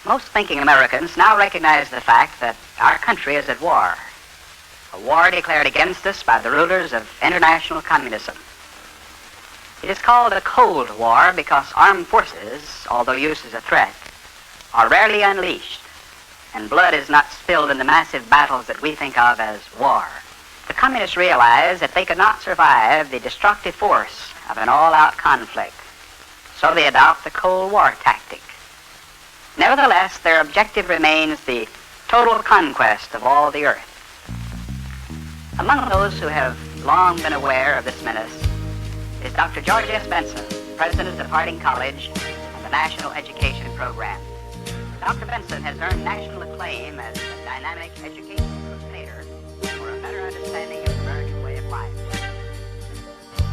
Most thinking Americans now recognize the fact that our country is at war. A war declared against us by the rulers of international communism. It is called a Cold War because armed forces, although used as a threat, are rarely unleashed, and blood is not spilled in the massive battles that we think of as war. The communists realized that they could not survive the destructive force of an all-out conflict, so they adopt the Cold War tactic. Nevertheless, their objective remains the total conquest of all the earth. Among those who have long been aware of this menace is Dr. George S. Benson, president of Harding College and the National Education Program. Dr. Benson has earned national acclaim as a dynamic education crusader for a better understanding of the American way of life.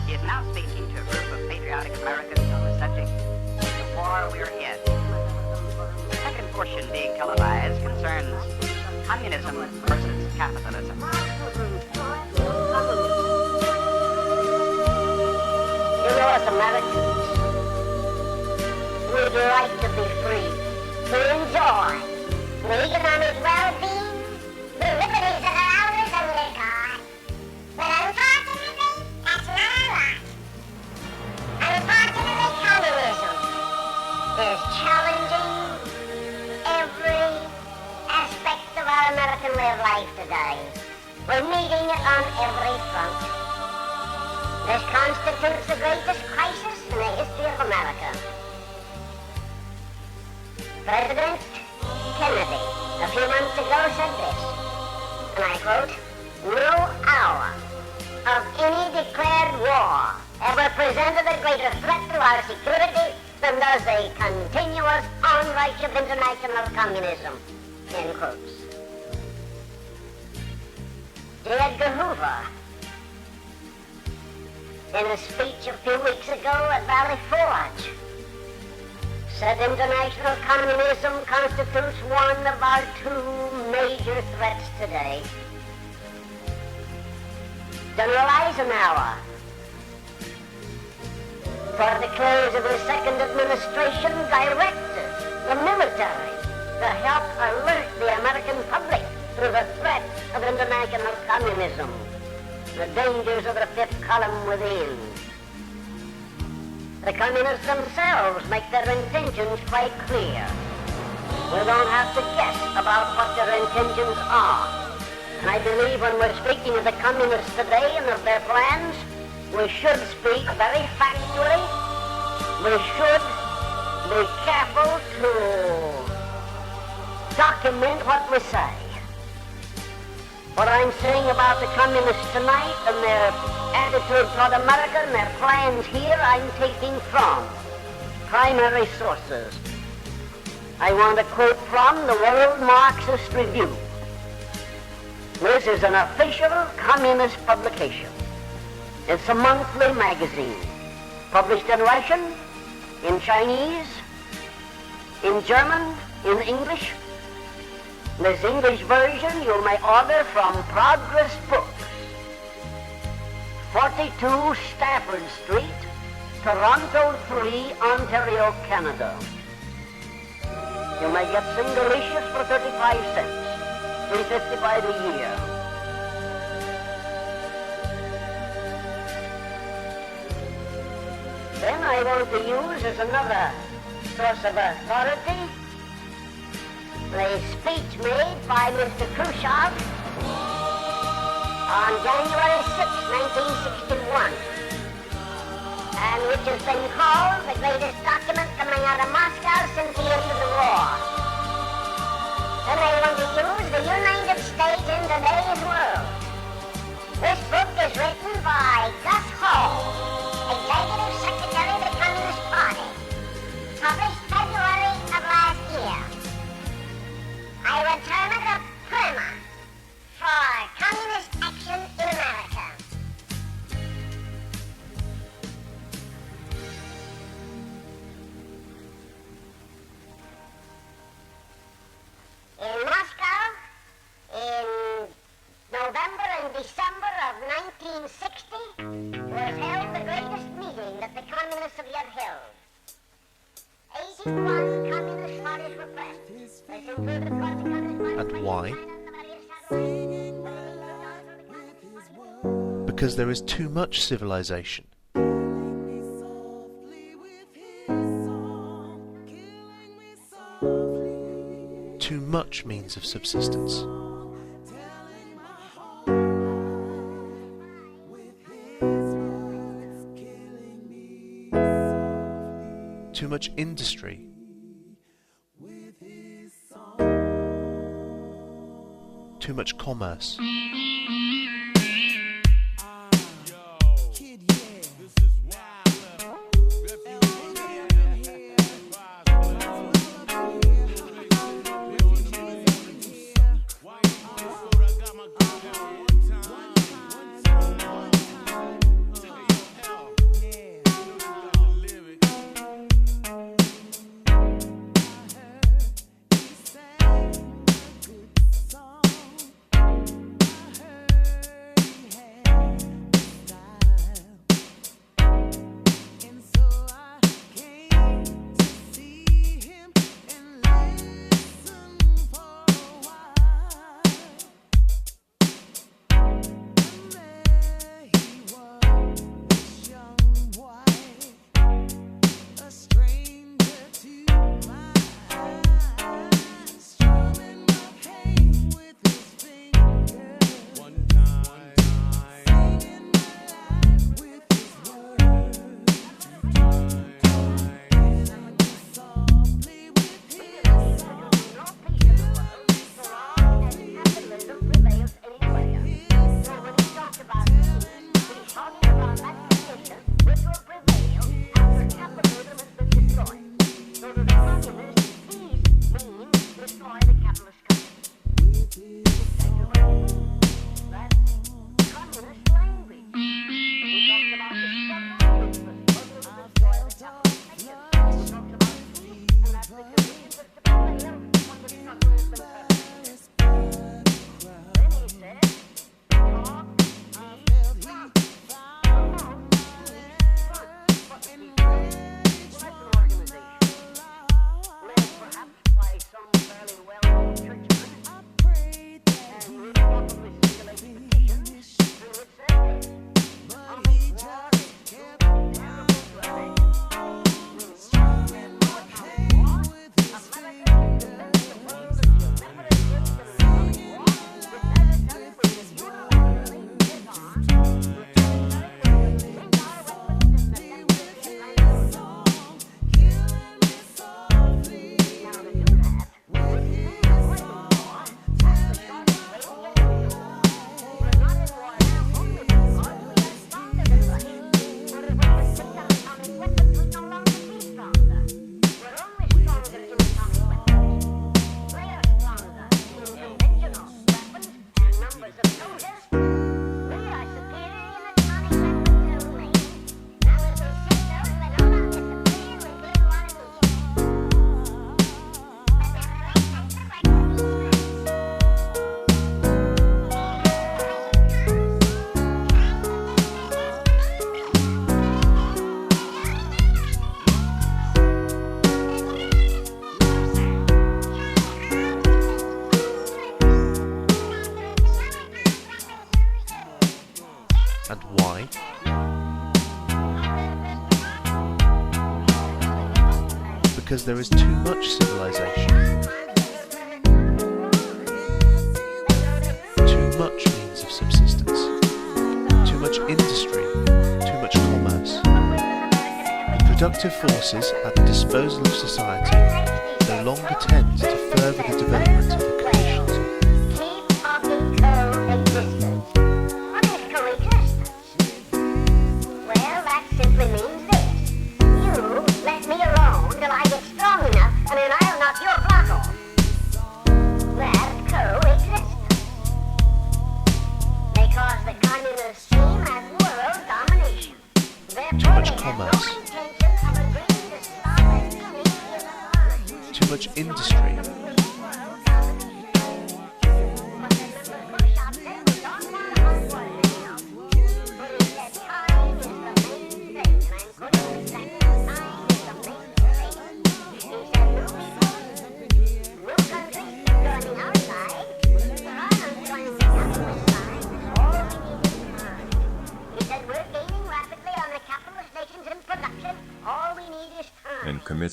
He is now speaking to a group of patriotic Americans on the subject of the war we are in. The second portion being televised concerns communism versus capitalism. You know, as Americans, we'd like to be free, to enjoy the economic well-being, the liberties that are ours under God. But unfortunately, that's not our lot. Unfortunately, communism is challenging every aspect of our American way of life today. We're meeting it on every front. This constitutes the greatest crisis in the history of America. President Kennedy, a few months ago, said this, and I quote, "No hour of any declared war ever presented a greater threat to our security than does a continuous onrush of international communism," end quotes. J. Edgar Hoover, in a speech a few weeks ago at Valley Forge, said international communism constitutes one of our two major threats today. General Eisenhower, toward the close of his second administration, directed the military to help alert the American public to the threat of international communism, the dangers of the fifth column within. The communists themselves make their intentions quite clear. We don't have to guess about what their intentions are. And I believe when we're speaking of the communists today and of their plans, we should speak very factually. We should be careful to document what we say. What I'm saying about the communists tonight and their attitude toward America and their plans here, I'm taking from primary sources. I want to quote from the World Marxist Review. This is an official communist publication. It's a monthly magazine, published in Russian, in Chinese, in German, in English. This English version you may order from Progress Books, 42 Stafford Street, Toronto 3, Ontario, Canada. You may get single issues for 35 cents, $3.55 a year. Then I want to use as another source of authority the speech made by Mr. Khrushchev on January 6, 1961, and which has been called the greatest document coming out of Moscow since the end of the war. And I want to use the United States in today's world. This book is written by Gus Hall, Executive Secretary of the Communist Party, published February of last year. I would term it a primer for communist action in America. And why? Because there is too much civilization. Too much means of subsistence. Too much industry. Too much commerce. And why? Because there is too much civilization. Too much means of subsistence. Too much industry. Too much commerce. The productive forces at the disposal of society no longer tend to further the development of the conditions. Too much commerce. Too much industry.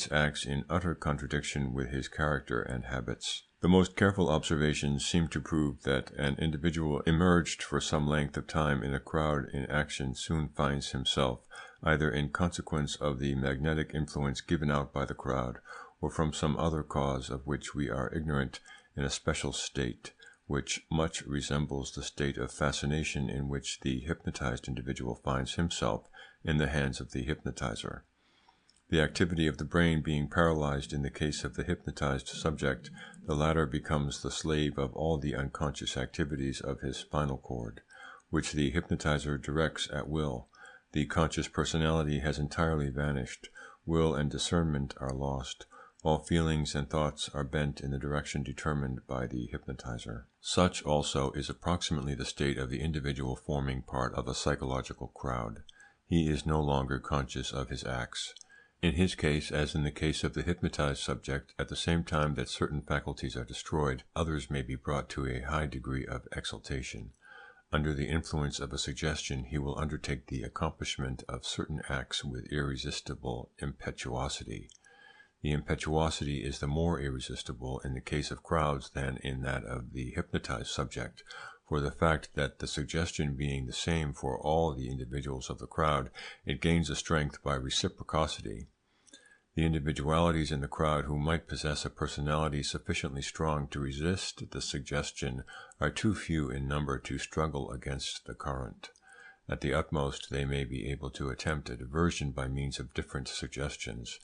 imitates acts in utter contradiction with his character and habits. The most careful observations seem to prove that an individual immersed for some length of time in a crowd in action soon finds himself, either in consequence of the magnetic influence given out by the crowd, or from some other cause of which we are ignorant, in a special state, which much resembles the state of fascination in which the hypnotized individual finds himself in the hands of the hypnotizer. The activity of the brain being paralyzed in the case of the hypnotized subject, the latter becomes the slave of all the unconscious activities of his spinal cord, which the hypnotizer directs at will. The conscious personality has entirely vanished. Will and discernment are lost. All feelings and thoughts are bent in the direction determined by the hypnotizer. Such also is approximately the state of the individual forming part of a psychological crowd. He is no longer conscious of his acts. In his case, as in the case of the hypnotized subject, at the same time that certain faculties are destroyed, others may be brought to a high degree of exaltation. Under the influence of a suggestion, he will undertake the accomplishment of certain acts with irresistible impetuosity. The impetuosity is the more irresistible in the case of crowds than in that of the hypnotized subject, for the fact that the suggestion being the same for all the individuals of the crowd, it gains a strength by reciprocity. The individualities in the crowd who might possess a personality sufficiently strong to resist the suggestion are too few in number to struggle against the current. At the utmost, they may be able to attempt a diversion by means of different suggestions.